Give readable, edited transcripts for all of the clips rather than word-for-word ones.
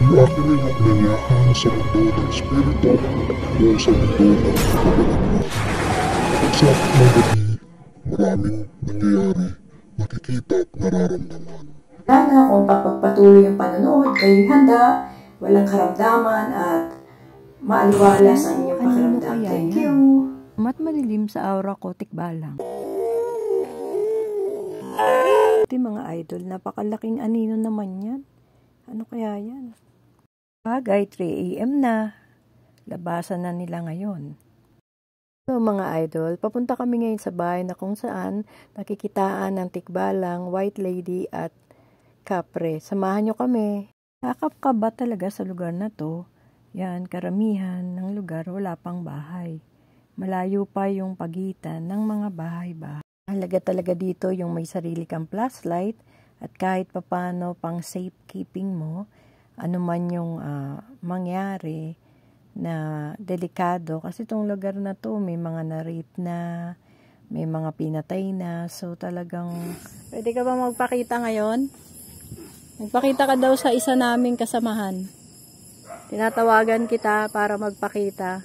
Ang akin ay nangyayahang sa mundo ng espiritu o sa mundo ng kabalamnan. Pagsapit ng gabi, maraming nangyayari, nakikita at nararamdaman. Sana kung papagpatuloy ang panonood, kayo'y handa, walang karamdaman at maaliwalas ang inyong pakiramdam. Thank you! Mat madilim sa aura ko, tikbalang. Ito mga idol, napakalaking anino naman yan. Ano kaya yan? Bagay, 3 AM na. Labasan na nila ngayon. So mga idol, papunta kami ngayon sa bahay na kung saan nakikitaan ng tikbalang, white lady at kapre. Samahan nyo kami. Kakap-kaba talaga sa lugar na to. Yan, karamihan ng lugar wala pang bahay. Malayo pa yung pagitan ng mga bahay-bahay. Halaga talaga dito yung may sarili kang flashlight at kahit papano pang safekeeping mo, ano man yung mangyari na delikado. Kasi itong lugar na to may mga na-rape na, may mga pinatay na. So talagang, pwede ka ba magpakita ngayon? Magpakita ka daw sa isa naming kasamahan. Tinatawagan kita para magpakita.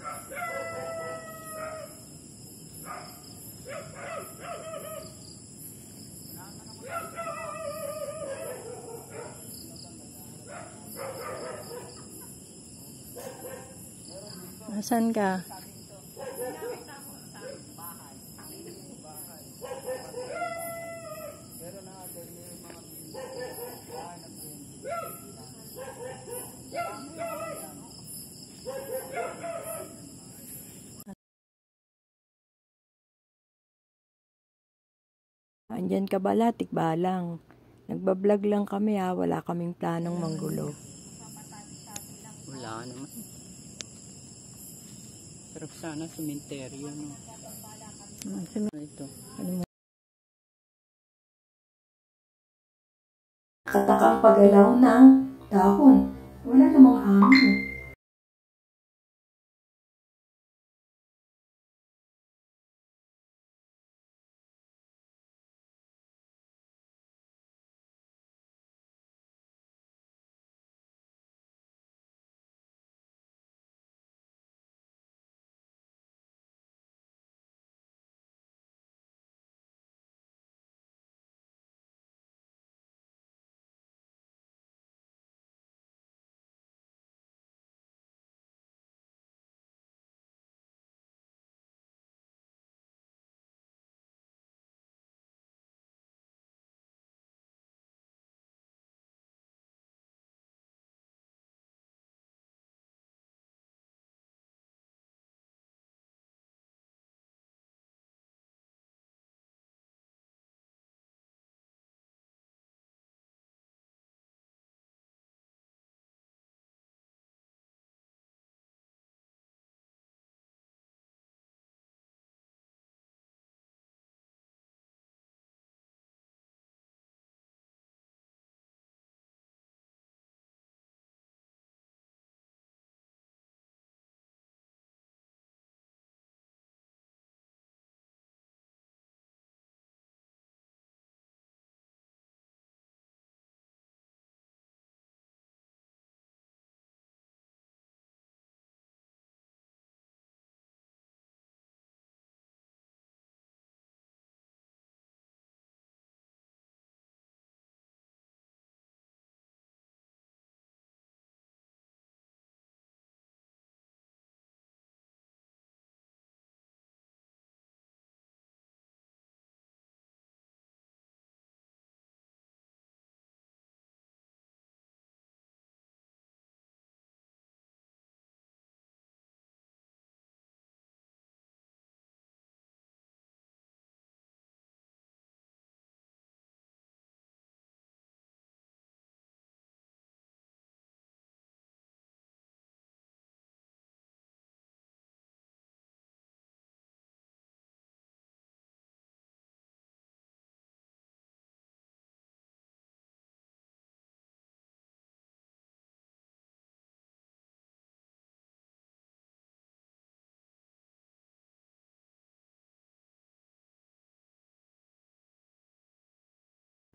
Nasaan ka? Andyan ka bala, tikbalang. Nagbablog lang kami ha, wala kaming planong manggulo. Wala naman. Sarap sana sementeryo, no? Ito. Ano mo? Katakang paggalaw ng dahon. Wala namang hangin.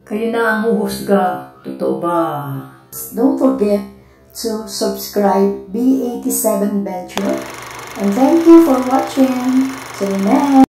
Kayo na ang huhusga. Totoo ba? Don't forget to subscribe B87 Venture. And thank you for watching. Till next.